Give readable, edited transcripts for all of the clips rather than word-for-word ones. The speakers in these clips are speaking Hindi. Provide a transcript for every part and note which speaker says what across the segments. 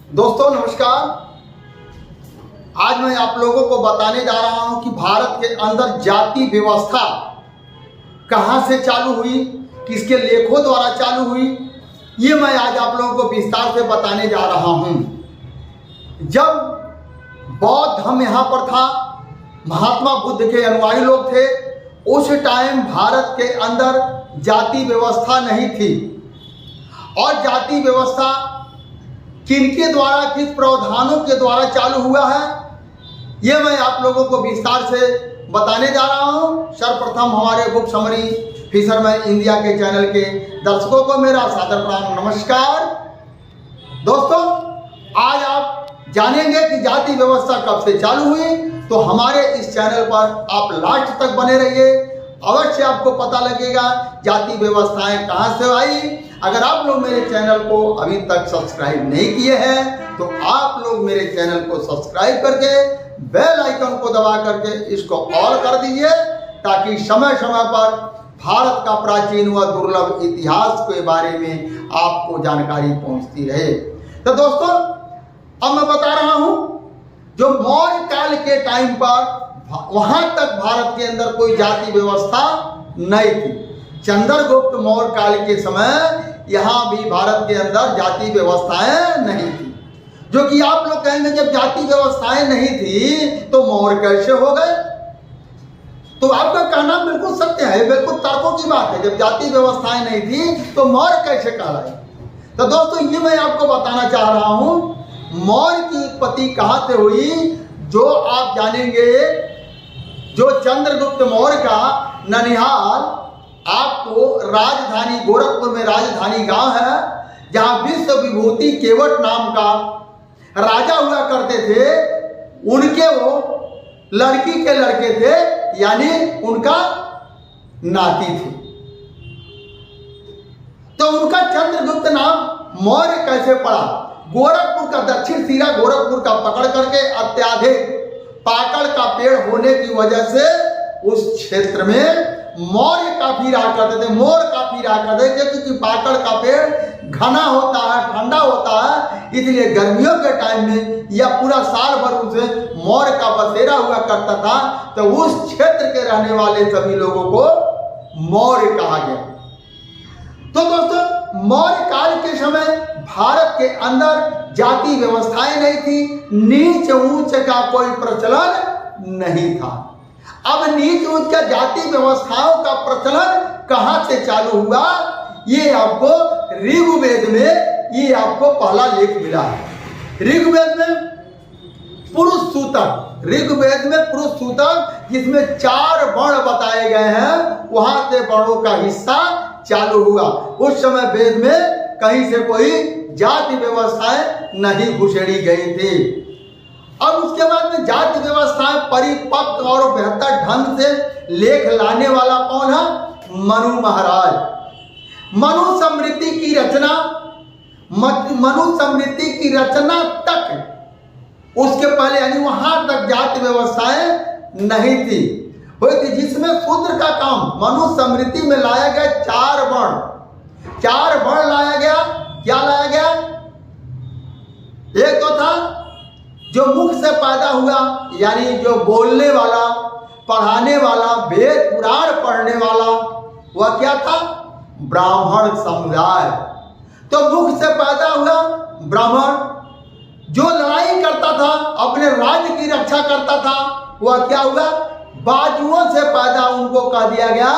Speaker 1: दोस्तों नमस्कार। आज मैं आप लोगों को बताने जा रहा हूं कि भारत के अंदर जाति व्यवस्था कहां से चालू हुई, किसके लेखों द्वारा चालू हुई, ये मैं आज आप लोगों को विस्तार से बताने जा रहा हूं। जब बौद्ध धर्म यहाँ पर था, महात्मा बुद्ध के अनुयायी लोग थे, उस टाइम भारत के अंदर जाति व्यवस्था नहीं थी। और जाति व्यवस्था किनके द्वारा, किस प्रावधानों के द्वारा चालू हुआ है, ये मैं आप लोगों को विस्तार से बताने जा रहा हूं। सर्वप्रथम हमारे बुक समरी फिशरमैन इंडिया के चैनल के दर्शकों को मेरा सादर प्रणाम, नमस्कार। दोस्तों आज आप जानेंगे कि जाति व्यवस्था कब से चालू हुई, तो हमारे इस चैनल पर आप लास्ट तक बने रहिए। अवश्य आपको पता लगेगा जाति व्यवस्थाएं कहां से आई। अगर आप लोग मेरे चैनल को अभी तक सब्सक्राइब नहीं किए हैं तो आप लोग मेरे चैनल को सब्सक्राइब करके बेल आइकन को दबा करके इसको ऑल कर दीजिए, ताकि समय समय पर भारत का प्राचीन व दुर्लभ इतिहास के बारे में आपको जानकारी पहुंचती रहे। तो दोस्तों अब मैं बता रहा हूं, जो मौर्य काल के टाइम पर वहां तक भारत के अंदर कोई जाति व्यवस्था नहीं थी। चंद्रगुप्त मौर्य काल के समय यहां भी भारत के अंदर जाति व्यवस्थाएं नहीं थी। जो कि आप लोग कहेंगे जब जाति व्यवस्थाएं नहीं थी तो मौर्य कैसे हो गए, तो आपका कहना बिल्कुल सत्य है, बिल्कुल तर्कों की बात है। जब जाति व्यवस्थाएं नहीं थी तो मौर्य कैसे कहलाए। तो दोस्तों ये मैं आपको बताना चाह रहा हूं, मौर्य की उत्पत्ति कहां से हुई, जो आप जानेंगे। जो चंद्रगुप्त मौर्य का ननिहाल आपको राजधानी गोरखपुर में राजधानी गांव है, जहां विश्व विभूति केवट नाम का राजा हुआ करते थे। उनके वो लड़की के लड़के थे, यानी उनका नाती थे। तो उनका चंद्रगुप्त नाम मौर्य कैसे पड़ा। गोरखपुर का दक्षिण सिरा गोरखपुर का पकड़ करके अत्याधिक पाकड़ का पेड़ होने की वजह से उस क्षेत्र में मौर्य काफी रहा करते थे, मोर काफी रहा करते थे, क्योंकि पाकड़ का पेड़ घना होता है, ठंडा होता है, इसलिए गर्मियों के टाइम में या पूरा साल भर उसे मौर्य का बसेरा हुआ करता था। तो उस क्षेत्र के रहने वाले सभी लोगों को मौर्य कहा गया। तो दोस्तों मौर्य काल के समय भारत के अंदर जाति व्यवस्थाएं नहीं थी, नीच ऊंच का कोई प्रचलन नहीं था। अब नीच ऊंच का जाति व्यवस्थाओं का प्रचलन कहां से चालू हुआ, ये आपको ऋग्वेद में ये आपको पहला लेख मिला है। ऋग्वेद में पुरुष सूतक, ऋग्वेद में पुरुष सूतक जिसमें 4 वर्ण बताए गए हैं, वहां से वर्णों का हिस्सा चालू हुआ। उस समय वेद में कहीं से कोई जाति व्यवस्थाएं नहीं घुसेड़ी गई थी। अब उसके बाद में जाति व्यवस्थाएं परिपक्व और बेहतर ढंग से लेख लाने वाला कौन है, मनु महाराज। मनुस्मृति की रचना, मनुस्मृति की रचना तक उसके पहले यानी वहां तक जाति व्यवस्थाएं नहीं थी, जिसमें शूद्र का काम मनुस्मृति में लाया गया 4 वर्ण। 4 वर्ण लाया गया। क्या लाया गया, एक तो था जो मुख से पैदा हुआ, यानी जो बोलने वाला, पढ़ाने वाला, वेद पुराण पढ़ने वाला, वह क्या था, ब्राह्मण समुदाय। तो मुख से पैदा हुआ ब्राह्मण। जो लड़ाई करता था, अपने राज्य की रक्षा करता था, वह क्या हुआ, बाजुओं से पैदा उनको कह दिया गया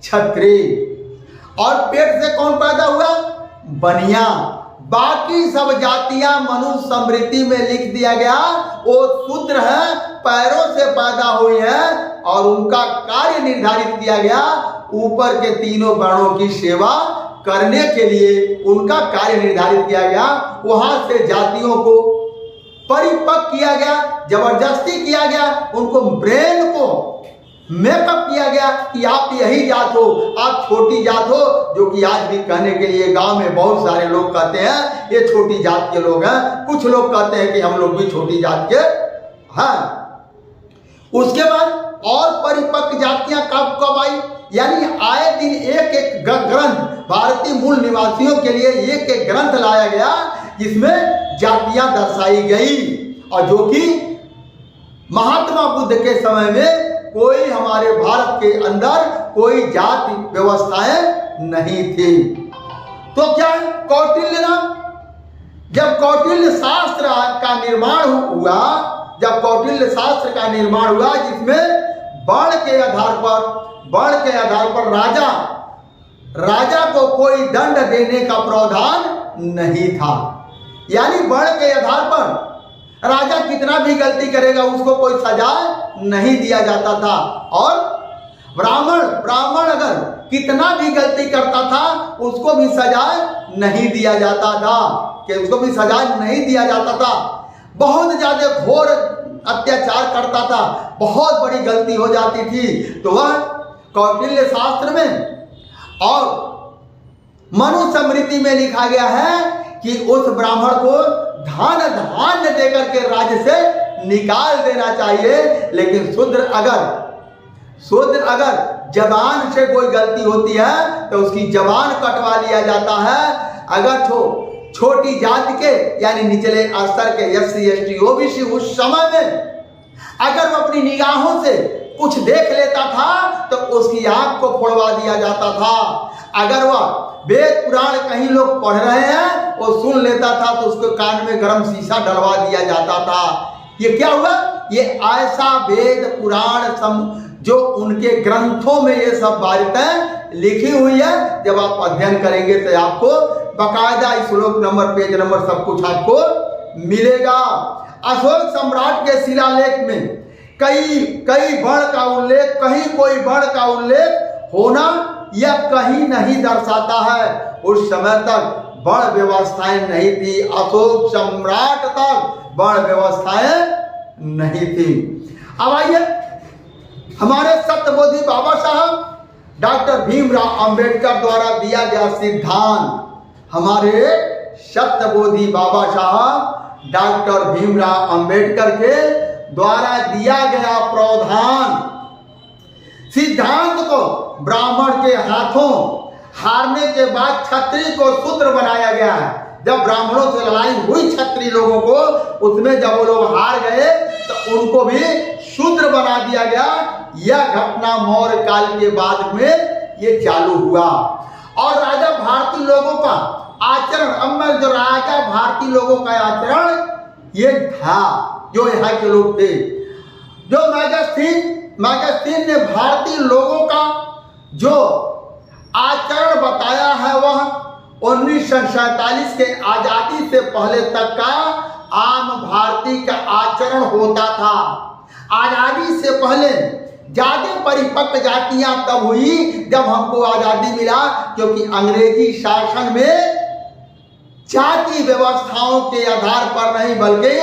Speaker 1: क्षत्रिय। और पेट से कौन पैदा हुआ, बनिया। बाकी सब जातियां मनुस्मृति में लिख दिया गया वो शूद्र है, पैरों से पैदा हुई है, और उनका कार्य निर्धारित किया गया ऊपर के 3 वर्णों की सेवा करने के लिए उनका कार्य निर्धारित किया गया। वहां से जातियों को परिपक्व किया गया, जबरदस्ती किया गया, उनको ब्रेन को मेकअप किया गया कि आप यही जात हो, आप छोटी जात हो। जो कि आज भी कहने के लिए गांव में बहुत सारे लोग कहते हैं ये छोटी जात के लोग हैं, कुछ लोग कहते हैं कि हम लोग भी छोटी जात के हैं। उसके बाद और परिपक्व जातियां कब कब आई, यानी आए दिन एक एक ग्रंथ भारतीय मूल निवासियों के लिए एक एक ग्रंथ लाया गया जिसमें जातियां दर्शाई गई, और जो कि महात्मा बुद्ध के समय में कोई हमारे भारत के अंदर कोई जाति व्यवस्थाएं नहीं थी। तो क्या कौटिल्य नाम, जब कौटिल्य शास्त्र का निर्माण हुआ, जब कौटिल्य शास्त्र का निर्माण हुआ जिसमें वर्ण के आधार पर राजा को कोई दंड देने का प्रावधान नहीं था। यानी वर्ण के आधार पर राजा कितना भी गलती करेगा उसको कोई सजा नहीं दिया जाता था, और ब्राह्मण अगर कितना भी गलती करता था उसको भी सजा नहीं दिया जाता था, कि उसको भी सजा नहीं दिया जाता था। बहुत ज्यादा घोर अत्याचार करता था, बहुत बड़ी गलती हो जाती थी तो वह कौटिल्य शास्त्र में और मनुस्मृति में लिखा गया है कि उस ब्राह्मण को धान्य देकर के राज्य से निकाल देना चाहिए। लेकिन शूद्र अगर जबान से कोई गलती होती है तो उसकी जबान कटवा लिया जाता है। अगर छोटी जाति के यानी निचले स्तर के SC ST OBC उस समय में अगर वो अपनी निगाहों से कुछ देख लेता था तो उसकी आंख को फोड़वा दिया जाता था। अगर वह वेद पुराण कहीं लोग पढ़ रहे हैं वो सुन लेता था तो उसके कान में गर्म शीशा डलवा दिया जाता था। ये क्या हुआ? ये ऐसा वेद पुराण जो उनके ग्रंथों में ये सब बातें लिखी हुई है, जब आप अध्ययन करेंगे तो आपको बकायदा श्लोक नंबर, पेज नंबर सब कुछ आपको मिलेगा। अशोक सम्राट के शिलालेख में कई वर्ण का उल्लेख, कहीं कोई वर्ण का उल्लेख होना यह कहीं नहीं दर्शाता है। उस समय तक वर्ण व्यवस्थाएं नहीं थी, अशोक सम्राट तक वर्ण व्यवस्थाएं नहीं थी। अब आइए हमारे सत्यबोधी बाबा साहब डॉक्टर भीमराव अंबेडकर द्वारा दिया गया सिद्धांत, हमारे सत्यबोधी बाबा साहब डॉक्टर भीमराव अंबेडकर के द्वारा दिया गया प्रावधान, सिद्धांत को ब्राह्मण के हाथों हारने के बाद क्षत्रिय को शूद्र बनाया गया है। जब ब्राह्मणों से लड़ाई हुई क्षत्रिय लोगों को, उसमें जब वो लोग हार गए तो उनको भी शूद्र बना दिया गया। यह घटना मौर्य काल के बाद में ये चालू हुआ। और राजा भारतीय लोगों का आचरण, अब मैं जो राजा भारतीय लोगों का आचरण ये था, जो यहाँ के लोग थे, जो मैगस्टीन ने भारतीय लोगों का जो आचरण बताया है वह 1947 के आजादी से पहले तक का आम भारतीय का आचरण होता था। आजादी से पहले ज्यादा परिपक्व जातियां तब हुई जब हमको आजादी मिला, क्योंकि अंग्रेजी शासन में जाति व्यवस्थाओं के आधार पर नहीं बल्कि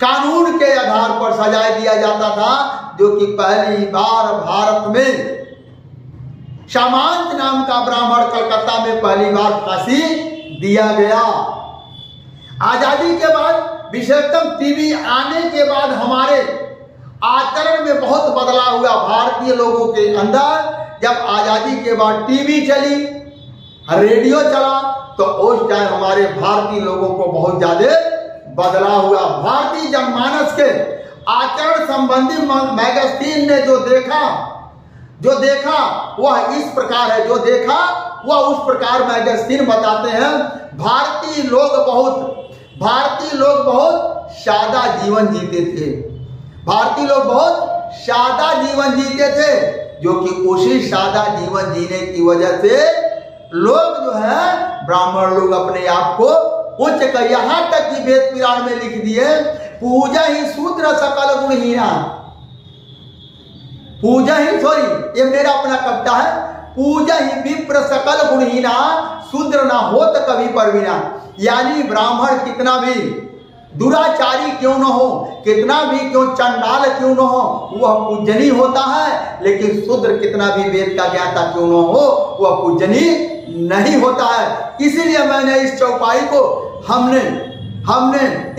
Speaker 1: कानून के आधार पर सजा दिया जाता था, जो कि पहली बार भारत में सामंत नाम का ब्राह्मण कलकत्ता में पहली बार फांसी दिया गया। आजादी के बाद विशेषतः टीवी आने के बाद हमारे आचरण में बहुत बदलाव हुआ भारतीय लोगों के अंदर। जब आजादी के बाद टीवी चली, रेडियो चला, तो उस टाइम हमारे भारतीय लोगों को बहुत ज्यादा बदलाव हुआ। भारतीय जनमानस के आचरण संबंधी मैगजीन ने जो देखा वह इस प्रकार है, जो देखा वह उस प्रकार मैगजीन बताते हैं। भारतीय लोग बहुत सादा जीवन जीते थे। भारतीय लोग बहुत सादा जीवन जीते थे, जो कि उसी सादा जीवन जीने की वजह से लोग जो है ब्राह्मण लोग अपने आप को उच्च कर, यहां तक कि वेद पुराण में लिख दिए, पूजा ही शूद्र सकल गुणहीना। पूजा ही, सॉरी ये मेरा अपना कविता है, पूजा ही विप्र सकल गुणहीना, शूद्र ना हो तो कभी परवीना। यानी ब्राह्मण कितना भी दुराचारी क्यों न हो, कितना भी क्यों चंडाल क्यों न हो, वह पूजनीय होता है। लेकिन शूद्र कितना भी वेद का ज्ञाता क्यों न हो, वह पूजनीय नहीं होता है। इसीलिए मैंने इस चौपाई को हमने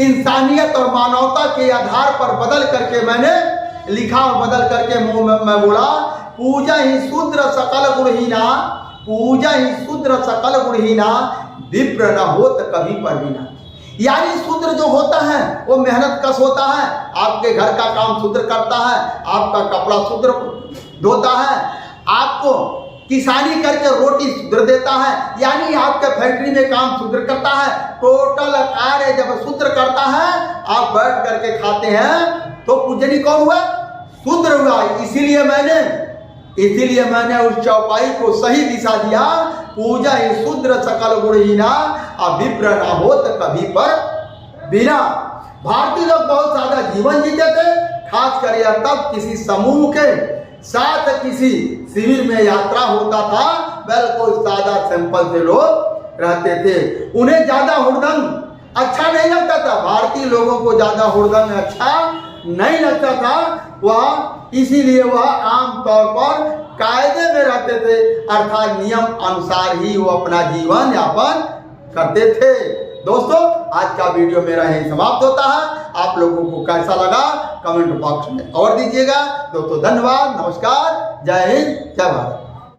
Speaker 1: इंसानियत और मानवता के आधार पर बदल करके मैंने लिखा और बदल करके मैं बोला, पूजा ही शूद्र सकल गुणहीना, पूजा ही शूद्र सकल गुणहीना, विप्र न होत कभी परवीना। यानी शूद्र जो होता है वो मेहनत कश होता है, आपके घर का काम शूद्र करता है, आपका कपड़ा शूद्र धोता है, आपको किसानी करके रोटी शूद्र देता है, यानी आपके फैक्ट्री में काम शूद्र करता है। टोटल कार्य जब शूद्र करता है, आप बैठ करके खाते हैं, तो पूजनी कौन हुआ? शूद्र हुआ। इसीलिए मैंने उस चौपाई को सही दिशा दिया, पूजा ही शूद्र सकल गुणहीना, अभिप्र न होत कभी पर बिना। भारतीय लोग बहुत ज्यादा जीवन जीते थे, खास कर यह तब किसी समूह के साथ किसी शिविर में यात्रा होता था, बिल्कुल सादा सिंपल से लोग रहते थे। उन्हें ज्यादा हुड़दंग अच्छा नहीं लगता था, भारतीय लोगों को ज्यादा हुड़दंग अच्छा नहीं लगता था। इसीलिए वह आम तौर पर कायदे में रहते थे, अर्थात नियम अनुसार ही वो अपना जीवन यापन करते थे। दोस्तों, आज का वीडियो मेरा यही समाप्त होता है। आप लोगों को कैसा लगा कमेंट बॉक्स में और दीजिएगा। दोस्तों धन्यवाद, नमस्कार, जय हिंद, जय भारत।